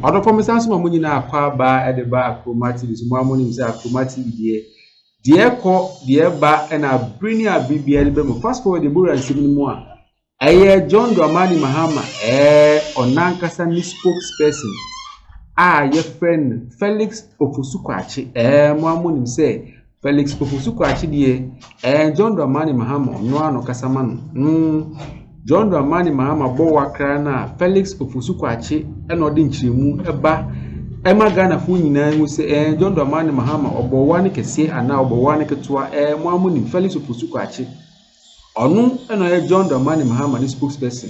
Other promises mamuni na akwa ba at the back chromatic is mamuni say chromatic dear call dear ba and a bring a BBL fast forward the bull and seven more. John Dramani Mahama on Nankasa spokesperson. Your friend Felix Ofusukwachi mamuni say Felix Ofusukwachi dear John Dramani Mahama no kasamano. John Dramani Mahama bo wakra na Felix Ofusukwachi odi nchiremu eba ema Ghana fu nyina ngu se John Dramani Mahama obo ne kese ana obo ne ketua mo amuni Felix Ofusukwachi onu John Dramani Mahama ni spokesperson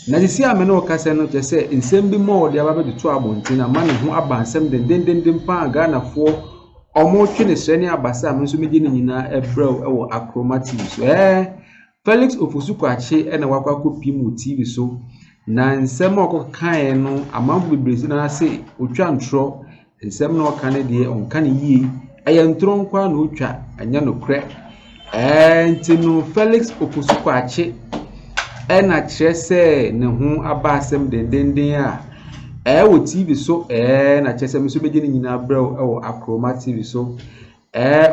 na disi amene o kase no kese nsem bi mo de aba be to abontina ma ne ho abansem den pa Ghana fu omo twe ne sre ne abasa am nso meje ne nyina ebrew ewo acromatic so Felix Ofusukwachi na wakwa kopi mu TV so na nsem okokan no amambu bebrezi na se otwa ntro nsem no kan de onkan yie ayentro nkwa na otwa anya no kre ntino Felix Ofusukwachi na kyerese ne ho abasem dendenden a wo TV so na kyerese me so beje ne nyina brew ewo Akroma TV so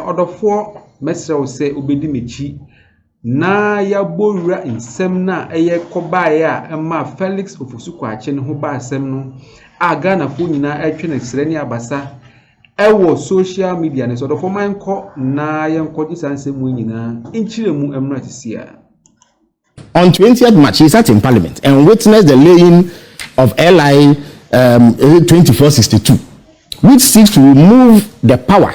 odofo mesrew se obedi mechi na ya borura nsem na kobaye a Felix Ofusukwachi ne ho ba asem no Ghana fo nyina etwe ne sere ne abasa ewo social media ne so do man ko na yenko disansem nyina nchiremu emra tisia. On 20th March, he sat in Parliament and witnessed the laying of LI 2462, which seeks to remove the power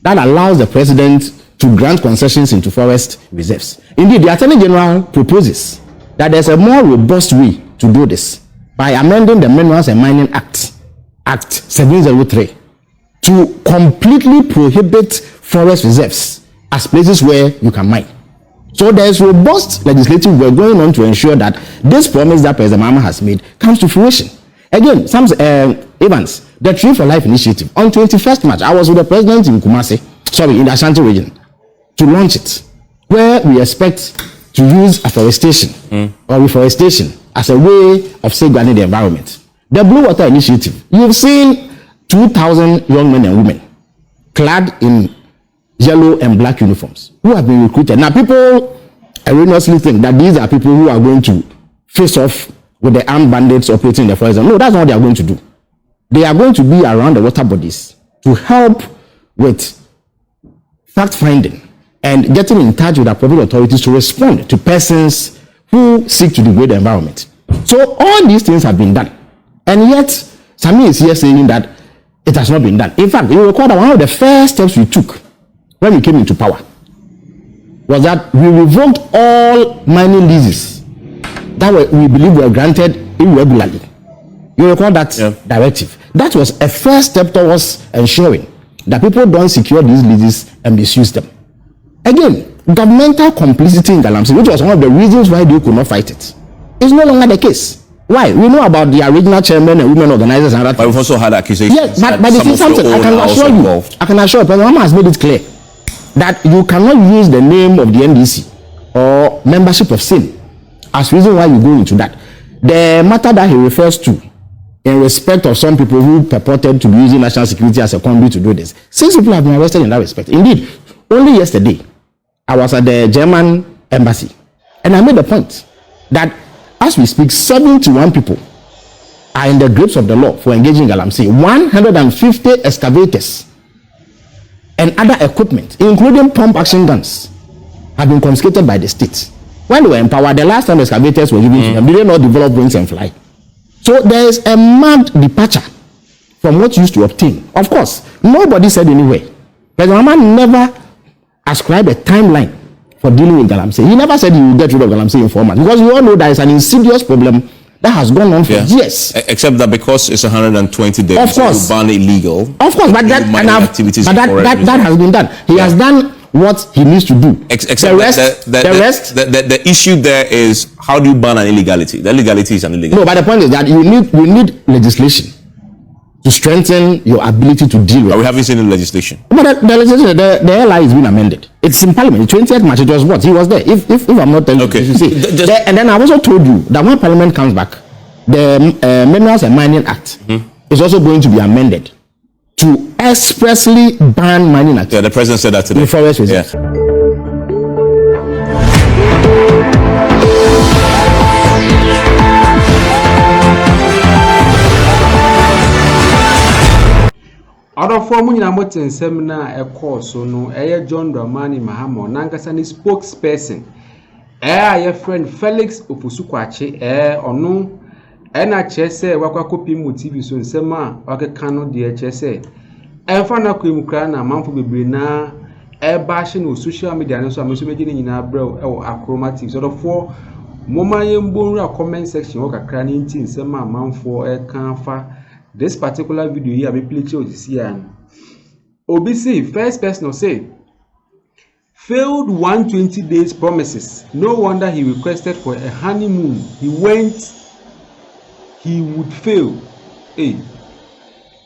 that allows the president to grant concessions into forest reserves. Indeed, the Attorney General proposes that there's a more robust way to do this by amending the Minerals and Mining Act, Act 703, to completely prohibit forest reserves as places where you can mine. So there's robust legislative work going on to ensure that this promise that President Mahama has made comes to fruition. Again, Evans, the Tree for Life initiative, on 21st March, I was with the president in in the Ashanti region, to launch it, where we expect to use afforestation or reforestation as a way of safeguarding the environment. The Blue Water Initiative, you've seen 2,000 young men and women clad in yellow and black uniforms who have been recruited. Now, people erroneously think that these are people who are going to face off with the armed bandits operating in the forest. No, that's not what they are going to do. They are going to be around the water bodies to help with fact-finding and getting in touch with appropriate authorities to respond to persons who seek to degrade the environment. So all these things have been done. And yet, Sami is here saying that it has not been done. In fact, you recall that one of the first steps we took when we came into power was that we revoked all mining leases that we believe were granted irregularly. You recall that directive? That was a first step towards ensuring that people don't secure these leases and misuse them. Again, governmental complicity in Galamsey, which was one of the reasons why they could not fight it, is no longer the case. Why? We know about the original chairman and women organizers and other things. But we've also had accusations. Yes, but this is something I can assure you. I can assure you, President Mahama has made it clear that you cannot use the name of the NDC or membership of SIN as reason why you go into that. The matter that he refers to in respect of some people who purported to be using national security as a conduit to do this, 6 people have been arrested in that respect. Indeed, only yesterday, I was at the German embassy and I made the point that as we speak, 71 people are in the grips of the law for engaging in Galamsey. 150 excavators and other equipment, including pump action guns, have been confiscated by the state. When they were empowered, the last time excavators were given to them, they did not develop wings and fly. So there is a mad departure from what you used to obtain. Of course, nobody said anywhere. President Mahama never ascribed a timeline for dealing with Galamsey. He never said he will get rid of Galamsey in 4 months, because we all know that it's an insidious problem that has gone on for years. Except that because it's 120 days, of course, you ban illegal. Of course, but that has been done. He has done what he needs to do. Except the issue there is, how do you ban an illegality? The legality is an illegality. No, but the point is that you need legislation to strengthen your ability to deal with. But we haven't seen the legislation. But the legislation, the LI is being amended. It's in Parliament. 20th March, it was what? He was there. If I'm not telling you, you see. And then I also told you that when Parliament comes back, the Minerals and Mining Act is also going to be amended to expressly ban mining activities. Yeah, the president said that today. In forest reserves. Yeah. Other form in a mountain seminar, a course, so no, John Dramani Mahama, Nankasani spokesperson. Your friend Felix Opusukwache, or no, and I chese, Waka copy TV so sema, Waka cano dear chese. Fana Krimkrana, Mamfu Bibrina, bashing with social media, and so I'm assuming in our bro or acromatic. Sort of four Momayembo comment section, Waka cranning tin, Sema, Mamfo, Kanfa. This particular video here, I will play to see. OBC, first person will say, failed 120 days promises. No wonder he requested for a honeymoon. He would fail. Hey.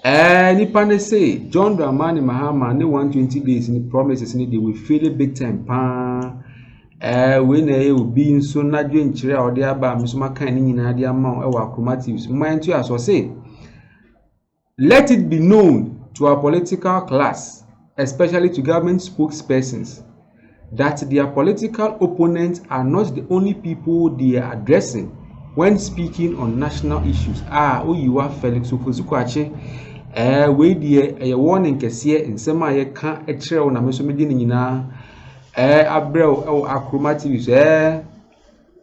Nipane say, John Dramani Mahama, no 120 days in the promises, they will fail a big time. When they will be in so not doing chira or their bar, Missuma kind in idea amount our chromatives. Mind you, as I say. Let it be known to our political class, especially to government spokespersons, that their political opponents are not the only people they are addressing when speaking on national issues. You are Felix Opusukwache. We dear a warning here in sema ye can't a trail on a mesomedin in Abrel acromatives.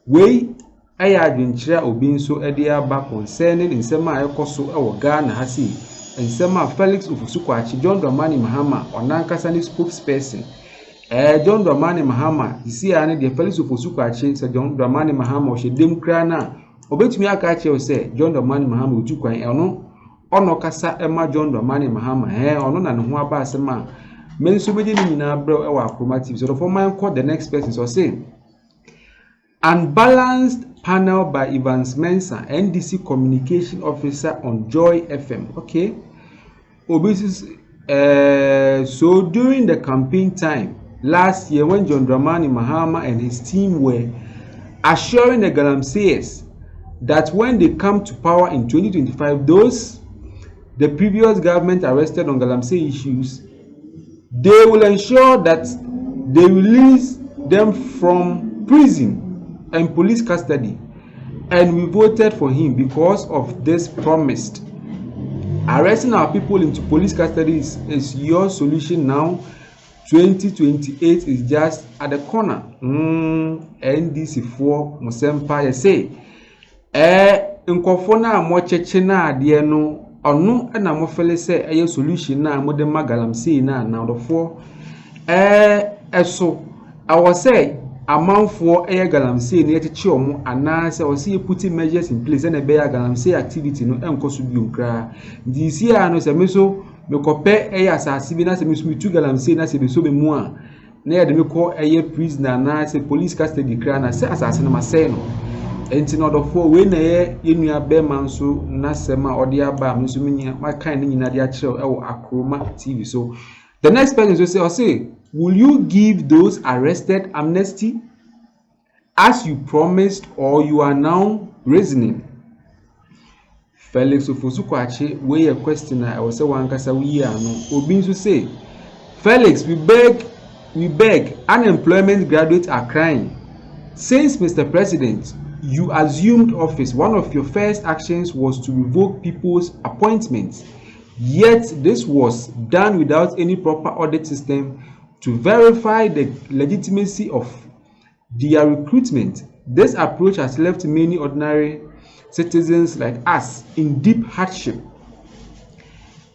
We adventure or being so idea back concerning in sema ekoso or Ghana hasi and sema Felix Opusukwache John Dramani Mahama or Nankasani spokesperson. John Dramani Mahama, you see, I need the Felix Opusukwache, said John Dramani Mahama, or she dim crana. Obey me, I catch you say, John Dramani Mahama, would you quite no? Or no Cassa Emma John Dramani Mahama, or no, and who about some man. Men so many in our bro or chromatives, so for my call the next person, so say. Unbalanced panel by Evans Mensah, NDC communication officer on Joy FM. Okay. Obey so during the campaign time, last year, when John Dramani Mahama and his team were assuring the Galamseyers that when they come to power in 2025, the previous government arrested on Galamsey issues, they will ensure that they release them from prison and police custody. And we voted for him because of this promised. Arresting our people into police custody is your solution now. 2028 is just at the corner. NDC 4 Musempa say nkofona amocheche na ade no onu na mofele say eye solution na modern Galamsey na the 4 eso I was say amanfo eye Galamsey na yeche omo ana say o see putting measures in place na be Galamsey activity no enkoso biom kra DC no say meso me kope asasi bi na se me tu Galamsey na se be so be mu a na ye de me ko prisoner na se police custody kra na se asasi na masay no enti no do for we na ye nua be man so na sema ode aba me so me ma kan ni nyina de a kire Akroma TV. So the next person will say, will you give those arrested amnesty as you promised, or you are now reasoning? Felix Opusukwache, we a questioner, I was say one kasa we are no. Obinsu say, Felix, we beg, unemployment graduates are crying. Since Mr. President, you assumed office, one of your first actions was to revoke people's appointments. Yet this was done without any proper audit system to verify the legitimacy of their recruitment. This approach has left many ordinary citizens like us in deep hardship.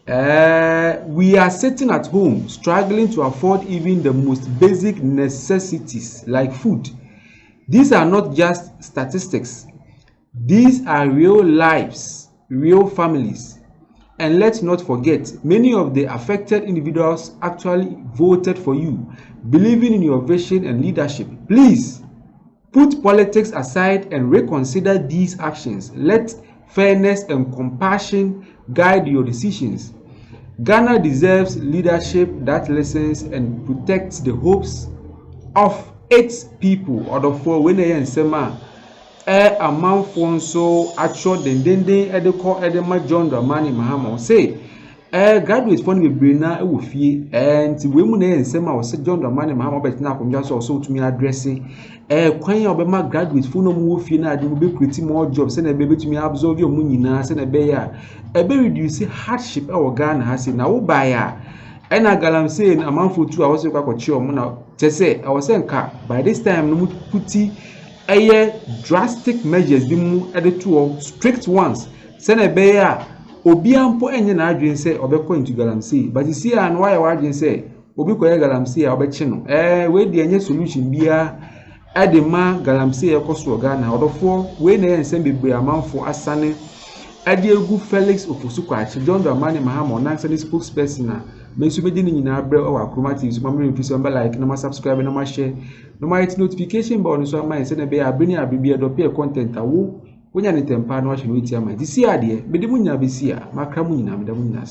We are sitting at home struggling to afford even the most basic necessities like food. These are not just statistics. These are real lives, real families. And let's not forget, many of the affected individuals actually voted for you, believing in your vision and leadership. Please put politics aside and reconsider these actions. Let fairness and compassion guide your decisions. Ghana deserves leadership that listens and protects the hopes of its people. Or the four when they sema amanfo nso atcho dendenden de kɔ de ma John Dramani Mahama say graduate for no be na wo fie nti we mu na ensem a wo se John Dramani Mahama betina akonja so otumi address kwan a obema graduate for no mu wo fie na ade mu be create more job se na be betumi absorb yo mu nyina se na be ya be reduce hardship wo Ghana ha se na wo ba ya na galamsey na amanfo tu a wo se kwakoche o mu na tese a wo se nka by this time no mu puti drastic measures bi mu to strict ones se na be ya obi ampo enye na adwen se obekọ into galamsey but you see an why adwen se obi koye galamsey a obechi no we de enye solution bia edema galamsey ekoso Ghana odofo we na ensem bebre amanfo asane ade egu Felix Ofosu-Kwakye John Dramani Mahama onansani spokesperson na mensu be dini nyina abre o acromatic so mamre fi so like na ma subscribe na ma share na ma hit notification bell so ma se na be abini abibia do pe content awo wonya ne tempa na wa hwe no tia ma disi ade be de munya be sia makra munyina me da munyina.